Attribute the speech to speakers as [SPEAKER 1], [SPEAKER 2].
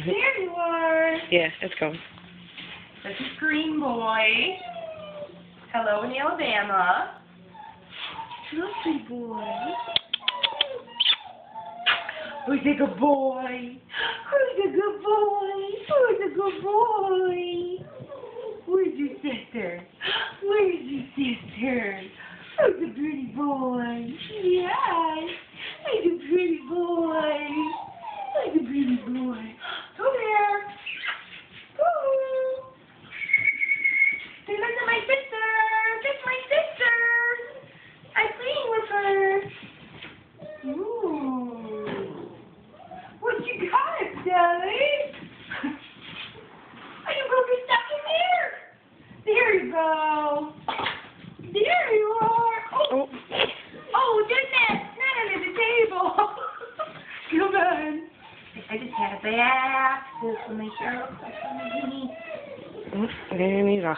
[SPEAKER 1] There you are.
[SPEAKER 2] Yeah, let's go.
[SPEAKER 1] This is Green Boy. Hello in Alabama. Lovely boy. Who's a good boy? Who's a good boy? Who's a good boy? Where's your sister? Where's your sister? Who's a pretty boy? Yes. Who's a pretty boy? Who's a pretty boy? Come here. Go. Say, look at my sister. That's my sister. I'm playing with her. Ooh. What you got, Sally? Are you going to be stuck in there? There you go. There you are. Oh, oh goodness. Not under the table. Come on. I just had a bath. This will make sure it looks like something.
[SPEAKER 2] And he's off.